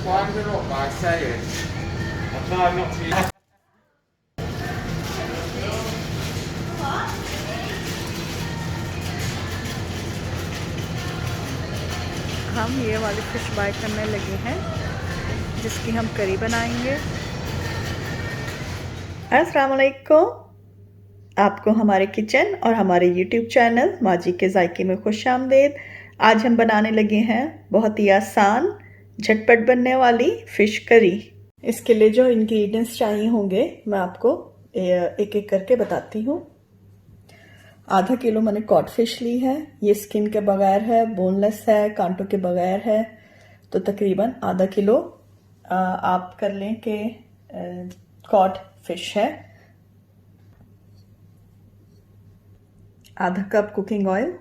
关这种马赛人，我看那些。हम ये वाली fish bye करने लगे हैं जिसकी हम करी बनाएंगे। अस्सलाम वालेकुम, आपको हमारे किचन और हमारे YouTube चैनल माजी के जायके में खुश आमदीद। आज हम बनाने लगे हैं बहुत ही आसान झटपट बनने वाली फ़िश करी। इसके लिए जो इंग्रेडिएंट्स चाहिए होंगे मैं आपको एक एक करके बताती हूँ। आधा किलो मैंने कॉड फिश ली है, ये स्किन के बगैर है, बोनलेस है, कांटों के बगैर है, तो तकरीबन आधा किलो आप कर लें कि कॉड फिश है। आधा कप कुकिंग ऑयल,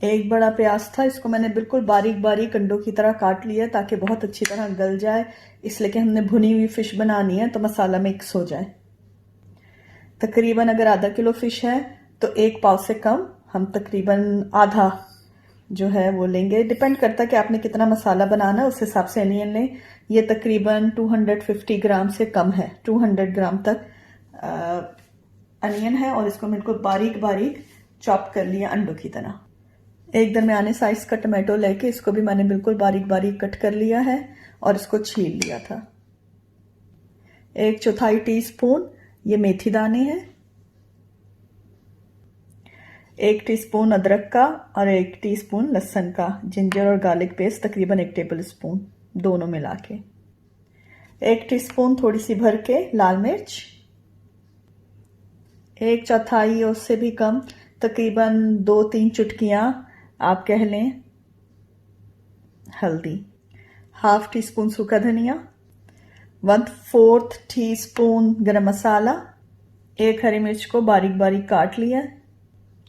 एक बड़ा प्याज था, इसको मैंने बिल्कुल बारीक बारीक अंडों की तरह काट लिया ताकि बहुत अच्छी तरह गल जाए, इसलिए कि हमने भुनी हुई फिश बनानी है तो मसाला मिक्स हो जाए। तकरीबन अगर आधा किलो फिश है तो एक पाव से कम हम तकरीबन आधा जो है वो लेंगे। डिपेंड करता है कि आपने कितना मसाला बनाना है, उस हिसाब से अनियन लें। ये तकरीबन 250 ग्राम से कम है, 200 ग्राम तक अनियन है और इसको बिल्कुल बारीक बारीक चॉप कर लिया अंडों की तरह। एक दरमियाने साइज का टमाटो लेके इसको भी मैंने बिल्कुल बारीक बारीक कट कर लिया है और इसको छील लिया था। 1/4 टीस्पून ये मेथी दाने हैं, 1 टीस्पून अदरक का और 1 टीस्पून लहसुन का, जिंजर और गार्लिक पेस्ट तकरीबन 1 टेबल स्पून दोनों मिला के, 1 टीस्पून थोड़ी सी भर के लाल मिर्च, 1/4 उससे भी कम तकरीबन 2-3 चुटकियां आप कह लें हल्दी, 1/2 टीस्पून सूखा धनिया, 1/4 टीस्पून गरम मसाला, 1 हरी मिर्च को बारीक बारीक काट लिया,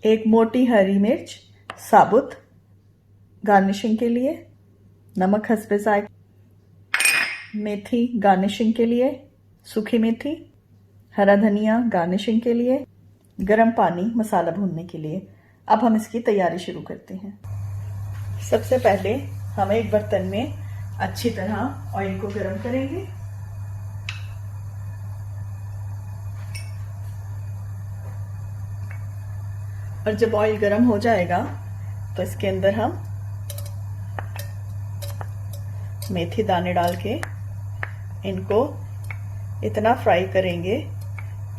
1 मोटी हरी मिर्च साबुत गार्निशिंग के लिए, नमक हस्बे जायका, मेथी गार्निशिंग के लिए, सूखी मेथी, हरा धनिया गार्निशिंग के लिए, गरम पानी मसाला भूनने के लिए। अब हम इसकी तैयारी शुरू करते हैं। सबसे पहले हम एक बर्तन में अच्छी तरह ऑयल को गरम करेंगे। और जब ऑयल गर्म हो जाएगा तो इसके अंदर हम मेथी दाने डाल के इनको इतना फ्राई करेंगे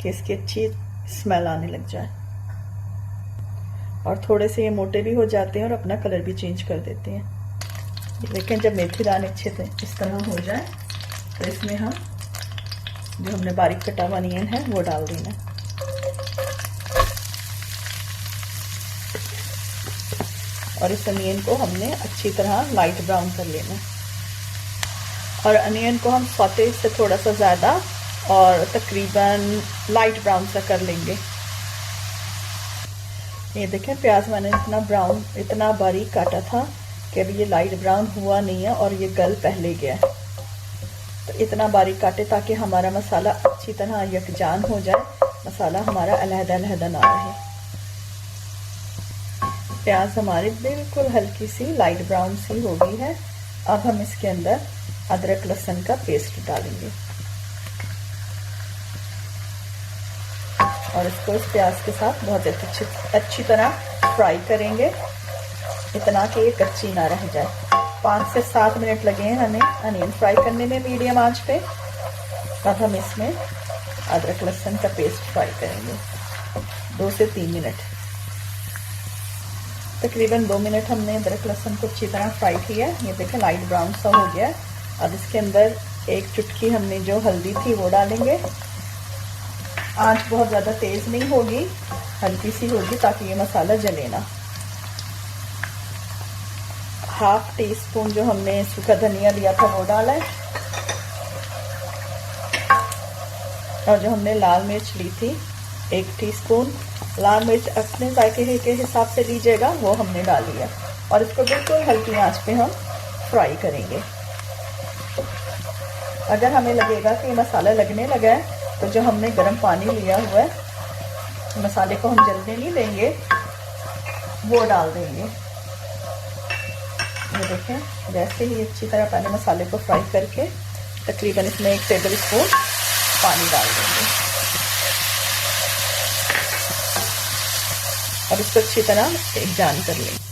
कि इसकी अच्छी स्मेल आने लग जाए और थोड़े से ये मोटे भी हो जाते हैं और अपना कलर भी चेंज कर देते हैं। लेकिन जब मेथी दाने अच्छे से इस तरह हो जाए तो इसमें हम जो हमने बारीक कटा हुआ अनियन है वो डाल देना है और इस अनियन को हमने अच्छी तरह लाइट ब्राउन कर लेना है। और अनियन को हम सौते से थोड़ा सा ज़्यादा और तकरीबन लाइट ब्राउन सा कर लेंगे। ये देखें प्याज मैंने इतना बारीक काटा था कि अभी ये लाइट ब्राउन हुआ नहीं है और ये गल पहले गया है। तो इतना बारीक काटे ताकि हमारा मसाला अच्छी तरह यकजान हो जाए, मसाला हमारा अलहदा ना रहे। प्याज हमारी बिल्कुल हल्की सी लाइट ब्राउन सी हो गई है। अब हम इसके अंदर अदरक लहसुन का पेस्ट डालेंगे और इसको इस प्याज के साथ बहुत अच्छी तरह फ्राई करेंगे, इतना कि ये कच्ची ना रह जाए। 5 से 7 मिनट लगे हैं हमें अनियन फ्राई करने में मीडियम आंच पे। अब हम इसमें अदरक लहसुन का पेस्ट फ्राई करेंगे 2 से 3 मिनट। तकरीबन 2 मिनट हमने अदरक लहसुन को अच्छी तरह फ्राई किया। ये देखें लाइट ब्राउन सा हो गया। अब इसके अंदर 1 चुटकी हमने जो हल्दी थी वो डालेंगे। आंच बहुत ज़्यादा तेज़ नहीं होगी, हल्की सी होगी ताकि ये मसाला जले ना। 1/2 टीस्पून जो हमने सूखा धनिया लिया था वो डाला है और जो हमने लाल मिर्च ली थी 1 टीस्पून, लाल मिर्च अपने जायके के हिसाब से लीजिएगा, वो हमने डाल लिया और इसको बिल्कुल हल्की आंच पे हम फ्राई करेंगे। अगर हमें लगेगा कि मसाला लगने लगा है तो जो हमने गर्म पानी लिया हुआ है, मसाले को हम जलने नहीं देंगे, वो डाल देंगे। ये देखें, वैसे ही अच्छी तरह पहले मसाले को फ्राई करके तकरीबन इसमें 1 टेबल स्पून पानी डाल देंगे और इसको अच्छी तरह एक जान कर लेंगे।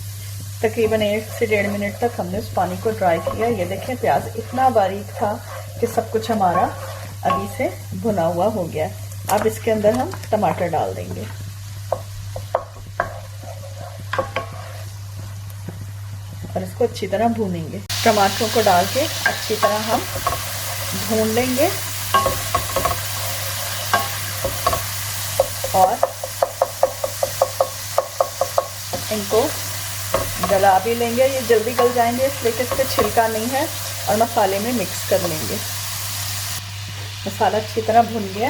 तकरीबन 1 से 1.5 मिनट तक हमने उस पानी को ड्राई किया। ये देखें, प्याज इतना बारीक था कि सब कुछ हमारा अभी से भुना हुआ हो गया। अब इसके अंदर हम टमाटर डाल देंगे और इसको अच्छी तरह भूनेंगे। टमाटरों को डाल के अच्छी तरह हम भून लेंगे और इनको गला भी लेंगे। ये जल्दी गल जाएंगे इसलिए कि इस पर छिलका नहीं है और मसाले में मिक्स कर लेंगे। मसाला अच्छी तरह भुन गया।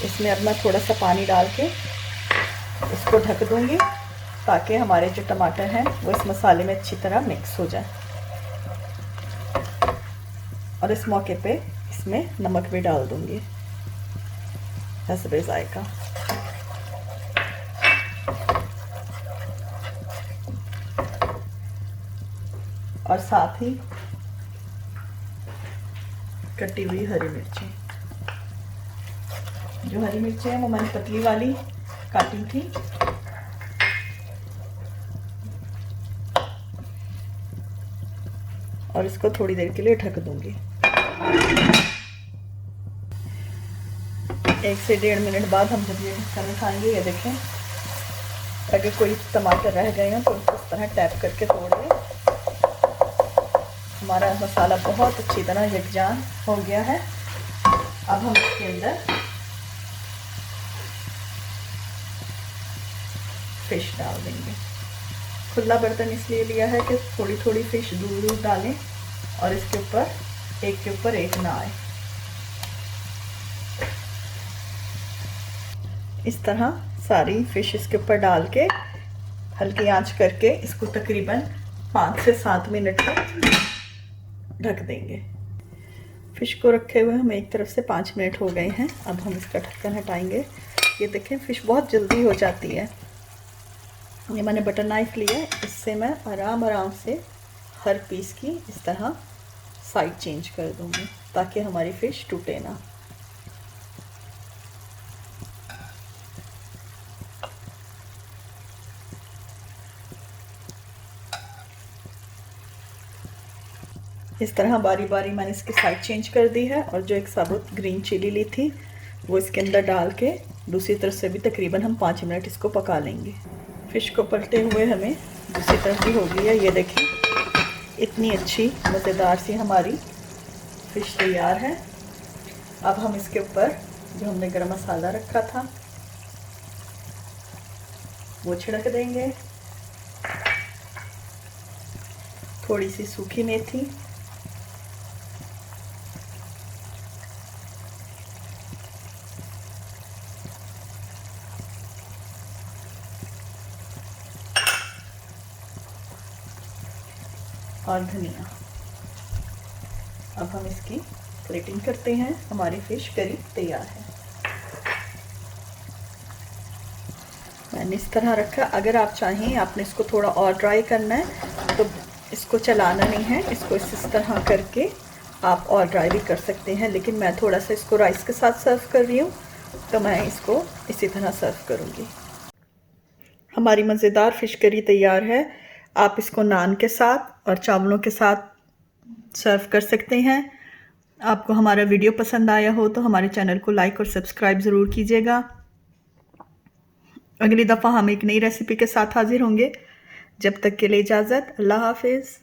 इसमें अब मैं थोड़ा सा पानी डाल के इसको ढक दूंगी ताकि हमारे जो टमाटर हैं वो इस मसाले में अच्छी तरह मिक्स हो जाए। और इस मौके पे इसमें नमक भी डाल दूंगी हस्बे जायका। और साथ ही कटी हुई हरी मिर्ची। जो हरी मिर्ची है वो मैंने पतली वाली काटी थी। और इसको थोड़ी देर के लिए ढक दूंगी। 1 से 1.5 मिनट बाद हम जब ये ढक्कन उठाएंगे, ये देखें, अगर कोई टमाटर रह गए हैं तो उसको इस तरह टैप करके तोड़ लें। हमारा मसाला बहुत अच्छी तरह यकजान हो गया है। अब हम इसके अंदर फिश डाल देंगे। खुला बर्तन इसलिए लिया है कि थोड़ी थोड़ी फिश दूर दूर डालें और इसके ऊपर एक के ऊपर एक ना आए। इस तरह सारी फिश इसके ऊपर डाल के हल्की आंच करके इसको तकरीबन 5 से 7 मिनट तक ढक देंगे। फिश को रखे हुए हम एक तरफ से 5 मिनट हो गए हैं। अब हम इसका ढक्कन हटाएंगे। ये देखें, फिश बहुत जल्दी हो जाती है। ये मैंने बटर नाइफ लिया है, इससे मैं आराम आराम से हर पीस की इस तरह साइड चेंज कर दूंगी ताकि हमारी फिश टूटे ना। इस तरह बारी बारी मैंने इसकी साइड चेंज कर दी है। और जो एक साबुत ग्रीन चिली ली थी वो इसके अंदर डाल के दूसरी तरफ से भी तकरीबन हम 5 मिनट इसको पका लेंगे। फिश को पलटे हुए हमें दूसरी तरफ भी हो गई है। ये देखिए, इतनी अच्छी मज़ेदार सी हमारी फिश तैयार है। अब हम इसके ऊपर जो हमने गरम मसाला रखा था वो छिड़क देंगे। थोड़ी सी सूखी मेथी, और धनिया। अब हम इसकी प्लेटिंग करते हैं। हमारी फिश करी तैयार है। मैंने इस तरह रखा। अगर आप चाहें, आपने इसको थोड़ा और ड्राई करना है तो इसको चलाना नहीं है, इसको इस तरह करके आप और ड्राई भी कर सकते हैं। लेकिन मैं थोड़ा सा इसको राइस के साथ सर्व कर रही हूँ तो मैं इसको इसी तरह सर्व करूँगी। हमारी मज़ेदार फिश करी तैयार है। आप इसको नान के साथ और चावलों के साथ सर्व कर सकते हैं। आपको हमारा वीडियो पसंद आया हो तो हमारे चैनल को लाइक और सब्सक्राइब ज़रूर कीजिएगा। अगली दफ़ा हम एक नई रेसिपी के साथ हाजिर होंगे। जब तक के लिए इजाज़त। अल्लाह हाफिज़।